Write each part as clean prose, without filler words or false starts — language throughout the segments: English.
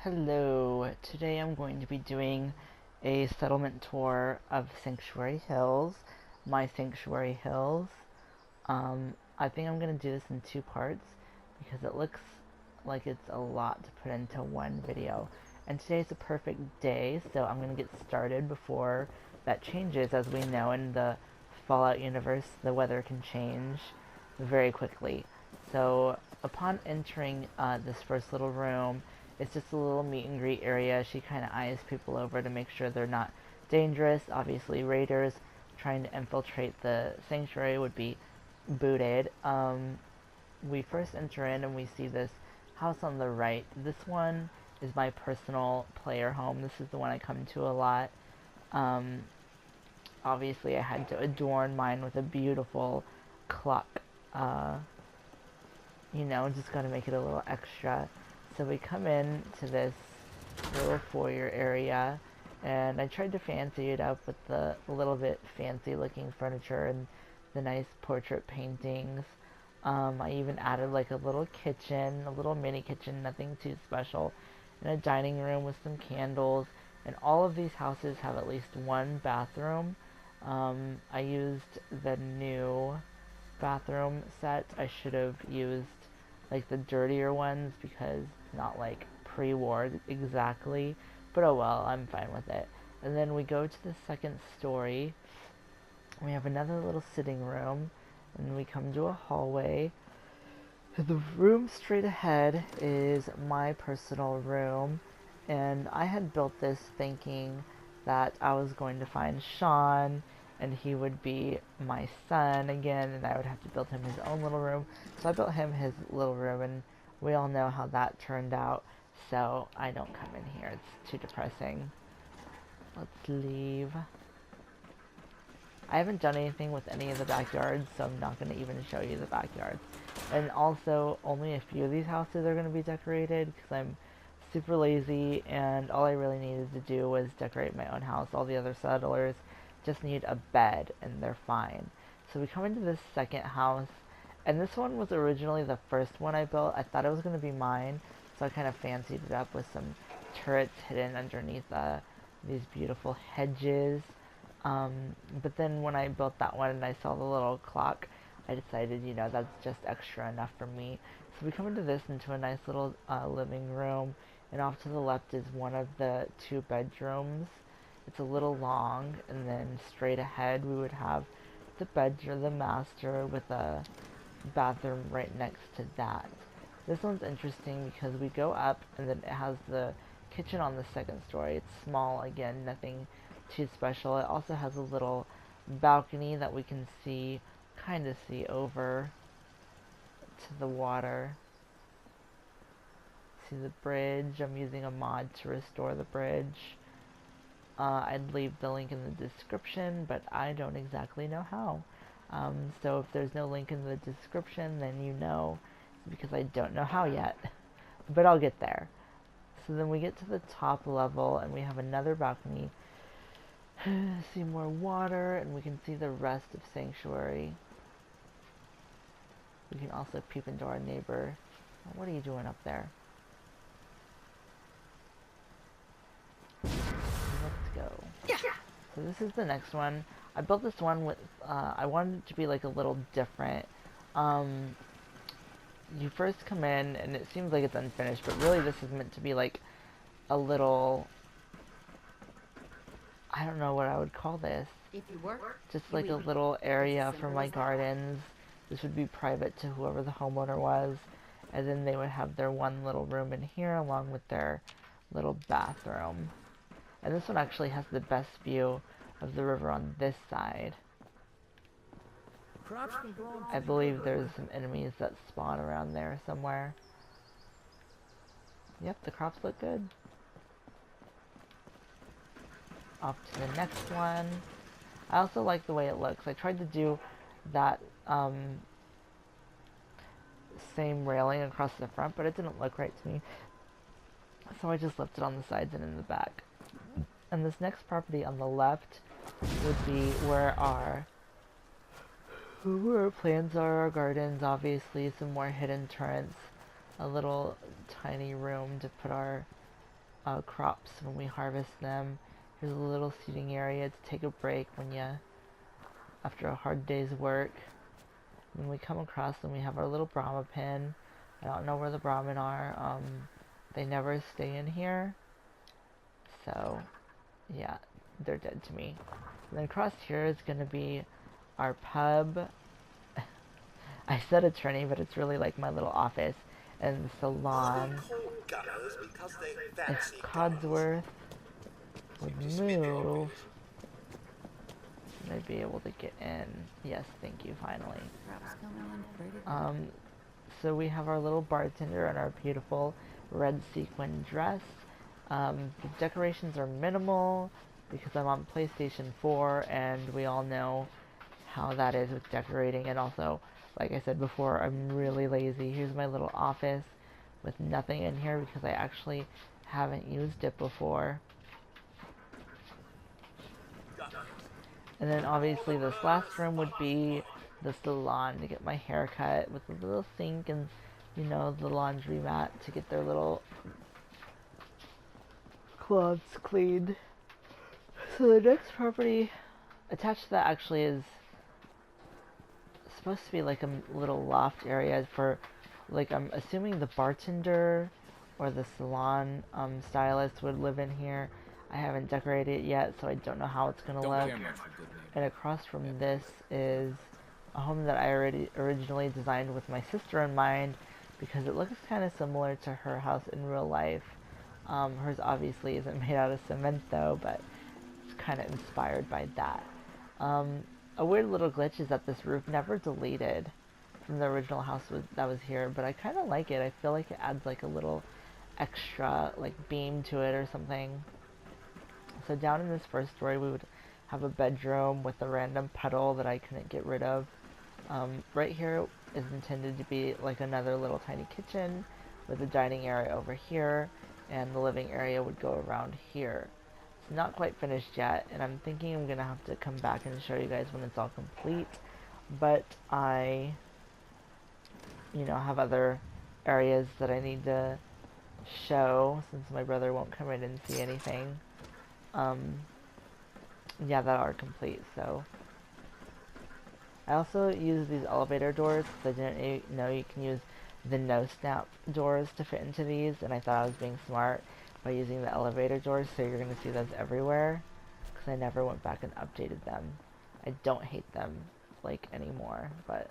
Hello, today I'm going to be doing a settlement tour of Sanctuary Hills, my Sanctuary Hills. I think I'm going to do this in two parts because it looks like it's a lot to put into one video. And today's a perfect day, so I'm going to get started before that changes. As we know, in the Fallout universe, the weather can change very quickly. So upon entering this first little room, it's just a little meet and greet area. She kind of eyes people over to make sure they're not dangerous. Obviously, raiders trying to infiltrate the sanctuary would be booted. We first enter in and we see this house on the right. This one is my personal player home. This is the one I come to a lot. Um, Obviously, I had to adorn mine with a beautiful clock. Uh, just got to make it a little extra. So we come in to this little foyer area, and I tried to fancy it up with the little bit fancy looking furniture and the nice portrait paintings. I even added like a little kitchen, a little mini kitchen, nothing too special, and a dining room with some candles. And all of these houses have at least one bathroom. I used the new bathroom set. I should have used like the dirtier ones because not like pre-war exactly, but oh well, I'm fine with it. And then we go to the second story. We have another little sitting room, and we come to a hallway. The room straight ahead is my personal room, and I had built this thinking that I was going to find Sean and he would be my son again, and I would have to build him his own little room. So I built him his little room, and we all know how that turned out, so I don't come in here. It's too depressing. Let's leave. I haven't done anything with any of the backyards, so I'm not going to even show you the backyards. And also, only a few of these houses are going to be decorated because I'm super lazy, and all I really needed to do was decorate my own house. All the other settlers just need a bed, and they're fine. So we come into this second house, and this one was originally the first one I built. I thought it was going to be mine, so I kind of fancied it up with some turrets hidden underneath these beautiful hedges. But then when I built that one and I saw the little clock, I decided, that's just extra enough for me. So we come into a nice little living room, and off to the left is one of the two bedrooms. It's a little long, and then straight ahead we would have the bedroom, the master, with a bathroom right next to that. This one's interesting because we go up, and then it has the kitchen on the second story. It's small, again, nothing too special. It also has a little balcony that we can kind of see over to the water. See the bridge. I'm using a mod to restore the bridge. I'd leave the link in the description, but I don't exactly know how. So if there's no link in the description, then because I don't know how yet. But I'll get there. So then we get to the top level, and we have another balcony. See more water, and we can see the rest of Sanctuary. We can also peep into our neighbor. What are you doing up there? Let's go. So this is the next one. I built this one with, I wanted it to be like a little different. You first come in, and it seems like it's unfinished, but really this is meant to be like a little, I don't know what I would call this. If you work, just like a little area for my gardens. This would be private to whoever the homeowner was. And then they would have their one little room in here along with their little bathroom. And this one actually has the best view of the river on this side. I believe there's some enemies that spawn around there somewhere. Yep, the crops look good. Off to the next one. I also like the way it looks. I tried to do that same railing across the front, but it didn't look right to me. So I just left it on the sides and in the back. And this next property on the left would be where our plants are, our gardens, obviously, some more hidden turrets, a little tiny room to put our crops when we harvest them. Here's a little seating area to take a break after a hard day's work. When we come across them, we have our little Brahma pin. I don't know where the Brahmin are. They never stay in here. So, yeah, they're dead to me. And then across here is going to be our pub. I said attorney, but it's really like my little office. And the salon. If Codsworth would move, I'd be able to get in. Yes, thank you, finally. So we have our little bartender in our beautiful red sequin dress. The decorations are minimal because I'm on PlayStation 4 and we all know how that is with decorating, and also, like I said before, I'm really lazy. Here's my little office with nothing in here because I actually haven't used it before. And then obviously this last room would be the salon to get my hair cut with a little sink and, you know, the laundry mat to get their little clothes cleaned. So the next property attached to that actually is supposed to be like a little loft area for, like, I'm assuming the bartender or the salon stylist would live in here. I haven't decorated it yet, so I don't know how it's gonna look. And across from this is a home that I originally designed with my sister in mind because it looks kind of similar to her house in real life. Hers obviously isn't made out of cement though, but it's kind of inspired by that. A weird little glitch is that this roof never deleted from the original house that was here, but I kind of like it. I feel like it adds like a little extra like beam to it or something. So down in this first story we would have a bedroom with a random puddle that I couldn't get rid of. Right here is intended to be like another little tiny kitchen with a dining area over here, and the living area would go around here. It's not quite finished yet, and I'm thinking I'm gonna have to come back and show you guys when it's all complete, but I, you know, have other areas that I need to show since my brother won't come in and see anything. Yeah, that are complete. So I also use these elevator doors because I didn't know you can use the no snap doors to fit into these, and I thought I was being smart by using the elevator doors, so you're going to see those everywhere because I never went back and updated them. I don't hate them like anymore, but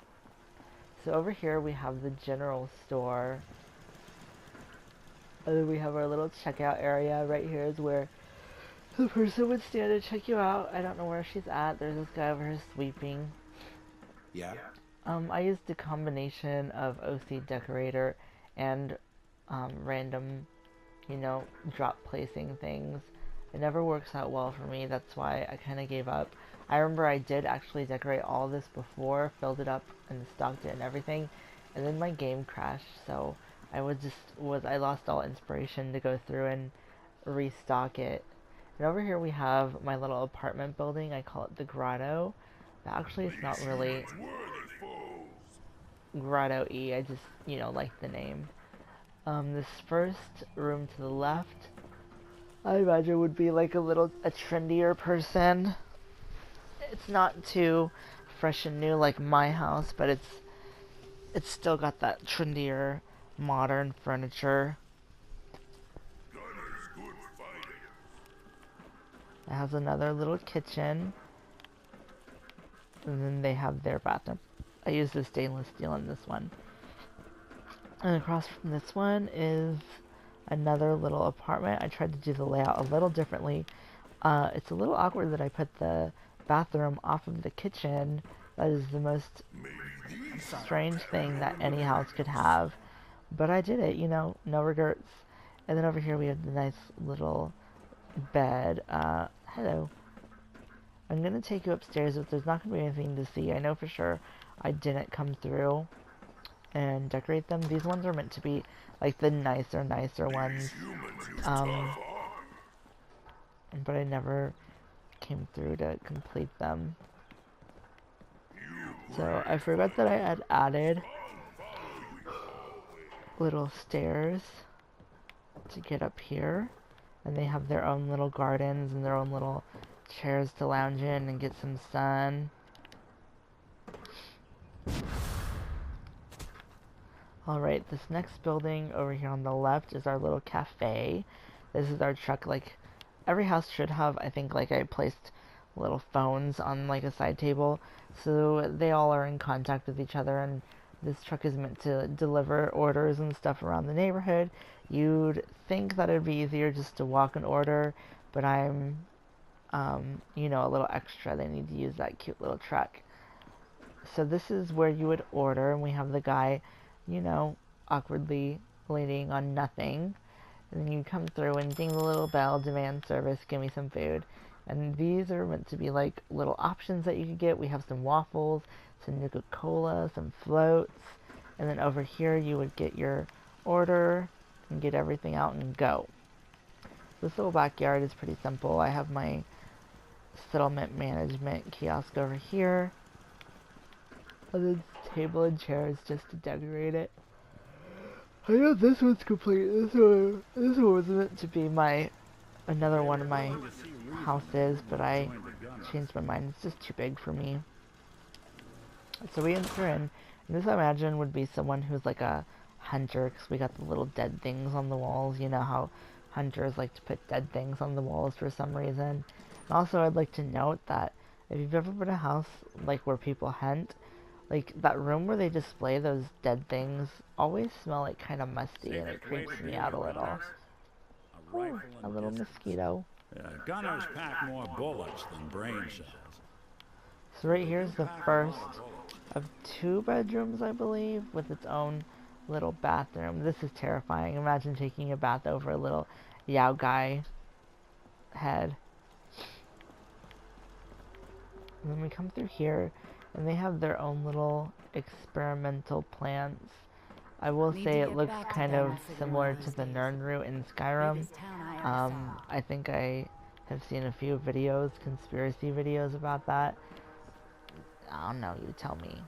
so over here we have the general store, and then we have our little checkout area. Right here is where the person would stand to check you out. I don't know where she's at. There's this guy over here sweeping. Yeah. I used a combination of OC Decorator and random, you know, drop placing things. It never works out well for me. That's why I kind of gave up. I remember I did actually decorate all this before, filled it up and stocked it and everything, and then my game crashed. So I lost all inspiration to go through and restock it. And over here we have my little apartment building. I call it the Grotto. But actually it's not really Grotto-y. I just, you know, like the name. This first room to the left, I imagine would be like a trendier person. It's not too fresh and new like my house, but it's still got that trendier, modern furniture. It has another little kitchen. And then they have their bathroom. I use the stainless steel in this one. And across from this one is another little apartment. I tried to do the layout a little differently. It's a little awkward that I put the bathroom off of the kitchen. That is the most strange thing that any house could have. But I did it, you know, no regrets. And then over here we have the nice little bed. Hello. I'm going to take you upstairs, but there's not going to be anything to see. I know for sure I didn't come through and decorate them. These ones are meant to be like the nicer ones. But I never came through to complete them. So I forgot that I had added little stairs to get up here. And they have their own little gardens and their own little chairs to lounge in and get some sun. Alright, this next building over here on the left is our little cafe. This is our truck. Like, every house should have, I think, like, I placed little phones on, like, a side table, so they all are in contact with each other, and this truck is meant to deliver orders and stuff around the neighborhood. You'd think that it'd be easier just to walk and order, but I'm, you know, a little extra. They need to use that cute little truck. So this is where you would order, and we have the guy, you know, awkwardly leaning on nothing. And then you come through and ding the little bell, demand service, give me some food. And these are meant to be like little options that you could get. We have some waffles, some Nuka-Cola, some floats. And then over here you would get your order and get everything out and go. This little backyard is pretty simple. I have my settlement management kiosk over here. And then table and chairs just to decorate it. I know this one's complete. This one was meant to be another one of my houses, but I changed my mind. It's just too big for me. So we enter in, and this I imagine would be someone who's like a hunter, because we got the little dead things on the walls. You know how hunters like to put dead things on the walls for some reason. And also, I'd like to note that if you've ever been in a house like where people hunt, like that room where they display those dead things always smell like kind of musty, and it creeps me out a little. Ooh, a little mosquito. Gunners pack more bullets than brain cells. So right here's the first of 2 bedrooms, I believe, with its own little bathroom. This is terrifying. Imagine taking a bath over a little Yao Guai head. And then we come through here, and they have their own little experimental plants. I will say it looks kind of similar to the Nirnroot in Skyrim. I think I have seen a few videos, conspiracy videos about that. I don't know, you tell me.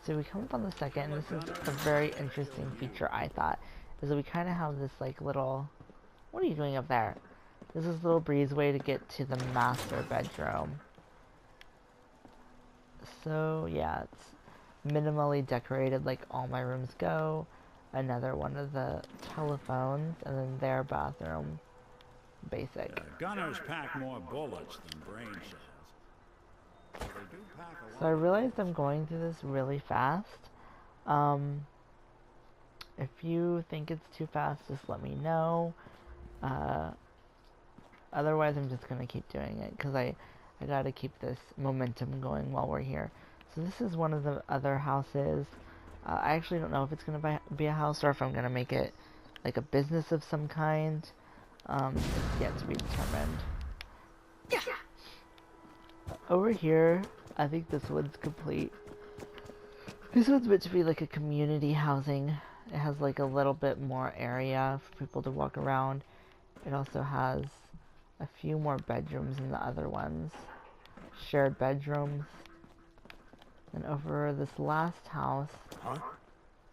So we come up on the second, and this is a very interesting feature, I thought, is that we kind of have this like little, what are you doing up there? This is a little breezeway to get to the master bedroom. So yeah, it's minimally decorated like all my rooms go. Another one of the telephones, and then their bathroom. Basic. Gunners pack more bullets than brain cells. So I realized I'm going through this really fast. If you think it's too fast, just let me know. Otherwise, I'm just gonna keep doing it because I gotta keep this momentum going while we're here. So this is one of the other houses. I actually don't know if it's gonna be a house or if I'm gonna make it like a business of some kind. It's yet to be determined. Over here, I think this one's complete. This one's meant to be like a community housing. It has like a little bit more area for people to walk around. It also has a few more bedrooms than the other ones. Shared bedrooms. And over this last house,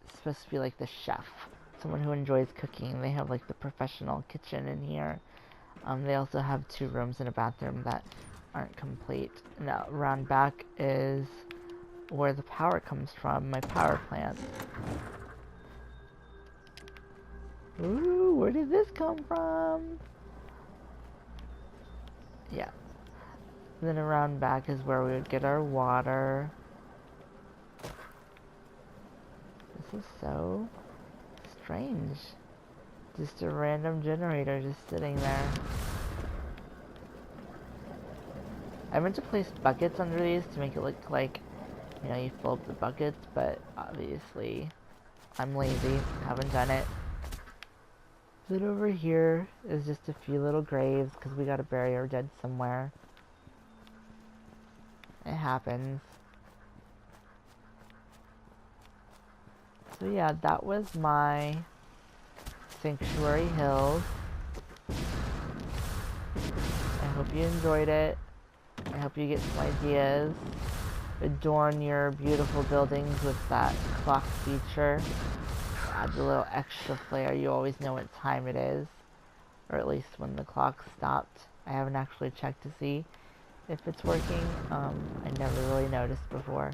it's supposed to be like the chef. Someone who enjoys cooking. They have like the professional kitchen in here. They also have 2 rooms and a bathroom that aren't complete. Now, around back is where the power comes from, my power plant. Ooh, where did this come from? Yeah. And then around back is where we would get our water. This is so strange. Just a random generator just sitting there. I meant to place buckets under these to make it look like, you know, you fill up the buckets, but obviously I'm lazy, haven't done it. Then over here is just a few little graves because we gotta bury our dead somewhere. It happens. So yeah, that was my Sanctuary Hills. I hope you enjoyed it. I hope you get some ideas. Adorn your beautiful buildings with that clock feature. Add a little extra flair. You always know what time it is. or at least when the clock stopped. I haven't actually checked to see if it's working. I never really noticed before.